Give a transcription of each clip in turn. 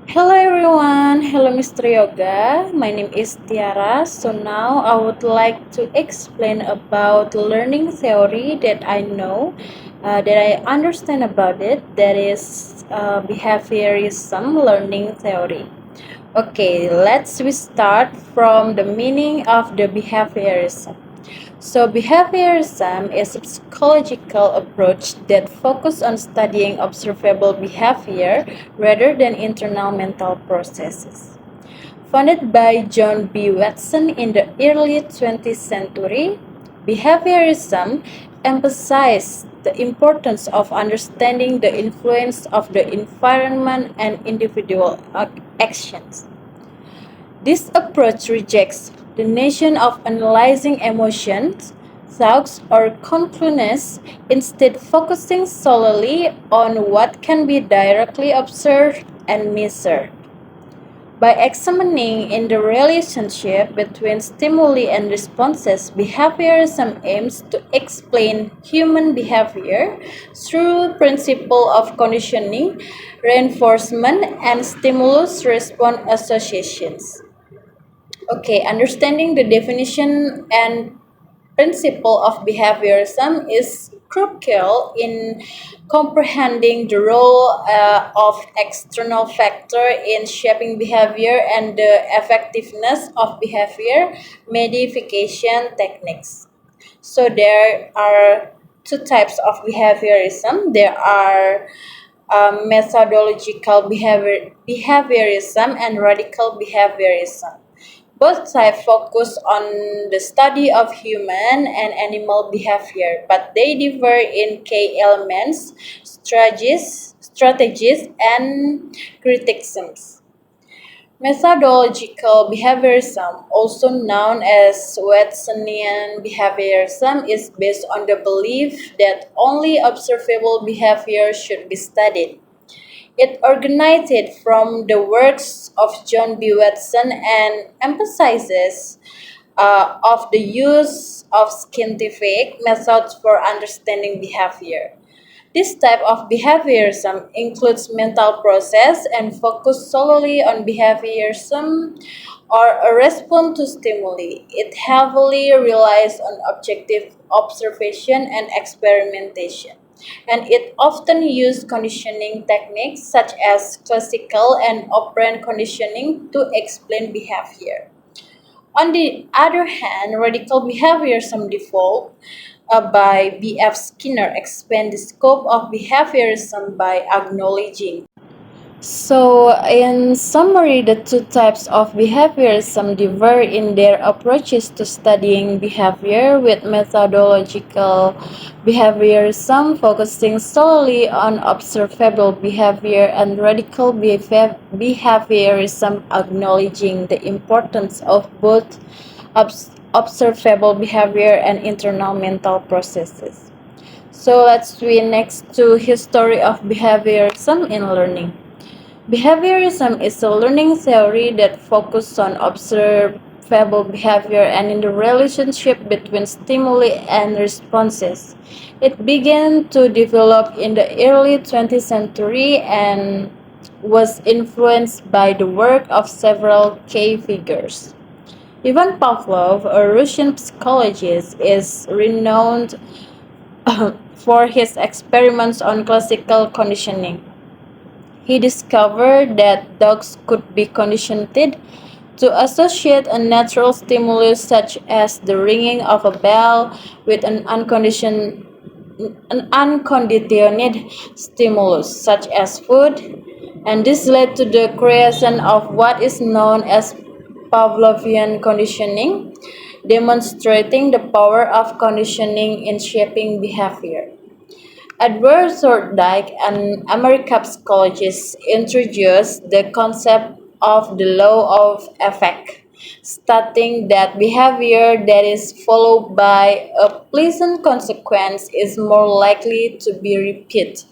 Hello everyone, hello Mr. Yoga. My name is Tiara. So now I would like to explain about learning theory that I know, that I understand about it. That is behaviorism learning theory. Okay, let's we start from the meaning of the behaviorism. So, behaviorism is a psychological approach that focuses on studying observable behavior rather than internal mental processes. Founded by John B. Watson in the early 20th century, behaviorism emphasized the importance of understanding the influence of the environment and individual actions. This approach rejects the notion of analyzing emotions, thoughts, or conclusions, instead focusing solely on what can be directly observed and measured. By examining in the relationship between stimuli and responses, behaviorism aims to explain human behavior through principle of conditioning, reinforcement, and stimulus-response associations. Okay, understanding the definition and principle of behaviorism is crucial in comprehending the role of external factor in shaping behavior and the effectiveness of behavior modification techniques. So there are two types of behaviorism. There are methodological behaviorism and radical behaviorism. Both types focus on the study of human and animal behavior, but they differ in key elements, strategies and criticisms. Methodological behaviorism, also known as Watsonian behaviorism, is based on the belief that only observable behavior should be studied. It originated from the works of John B. Watson and emphasizes of the use of scientific methods for understanding behavior. This type of behaviorism includes mental process and focus solely on behaviorism or a response to stimuli. It heavily relies on objective observation and experimentation, and it often uses conditioning techniques such as classical and operant conditioning to explain behavior. On the other hand, radical behaviorism developed by B.F. Skinner expand the scope of behaviorism by acknowledging. So, in summary, the two types of behaviorism differ in their approaches to studying behavior, with methodological behaviorism focusing solely on observable behavior and radical behaviorism acknowledging the importance of both observable behavior and internal mental processes. So let's swing next to history of behaviorism in learning. Behaviorism is a learning theory that focuses on observable behavior and in the relationship between stimuli and responses. It began to develop in the early 20th century and was influenced by the work of several key figures. Ivan Pavlov, a Russian psychologist, is renowned for his experiments on classical conditioning. He discovered that dogs could be conditioned to associate a natural stimulus such as the ringing of a bell with an unconditioned stimulus such as food, and this led to the creation of what is known as Pavlovian conditioning, demonstrating the power of conditioning in shaping behavior. Edward Thorndike, an American psychologist, introduced the concept of the law of effect, stating that behavior that is followed by a pleasant consequence is more likely to be repeated,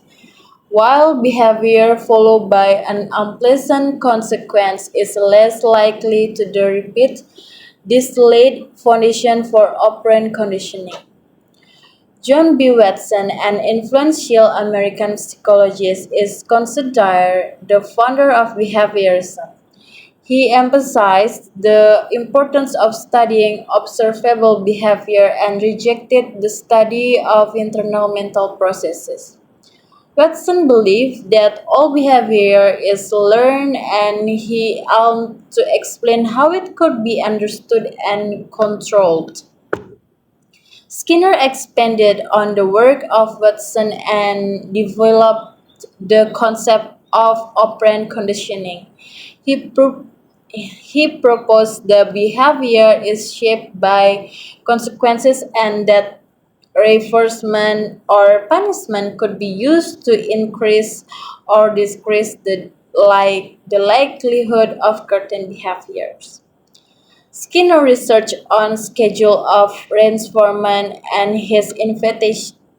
while behavior followed by an unpleasant consequence is less likely to be repeated. This laid foundation for operant conditioning. John B. Watson, an influential American psychologist, is considered the founder of behaviorism. He emphasized the importance of studying observable behavior and rejected the study of internal mental processes. Watson believed that all behavior is learned and he aimed to explain how it could be understood and controlled. Skinner expanded on the work of Watson and developed the concept of operant conditioning. He, pro- he proposed the behavior is shaped by consequences and that reinforcement or punishment could be used to increase or decrease the likelihood of certain behaviors. Skinner research on schedule of reinforcement and his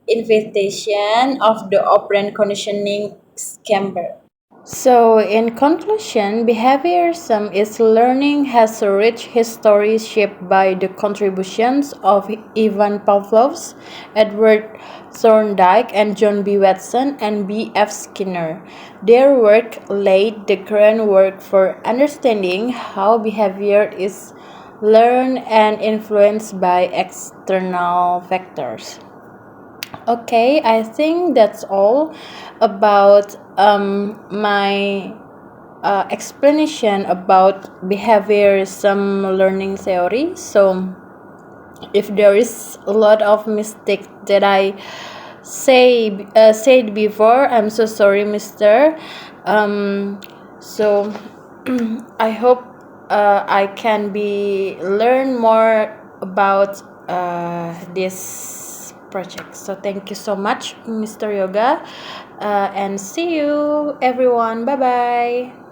invitation of the operant conditioning scamper. So, in conclusion, behaviorism is learning has a rich history shaped by the contributions of Ivan Pavlov's, Edward Thorndike, and John B. Watson and B. F. Skinner. Their work laid the groundwork for understanding how behavior is learned and influenced by external factors. Okay, I think that's all about my explanation about behaviorism learning theory. So, if there is a lot of mistake that I said before, I'm so sorry, Mister. So, I hope I can be learn more about this project. So thank you so much, Mr. Yoga, and see you everyone. Bye bye.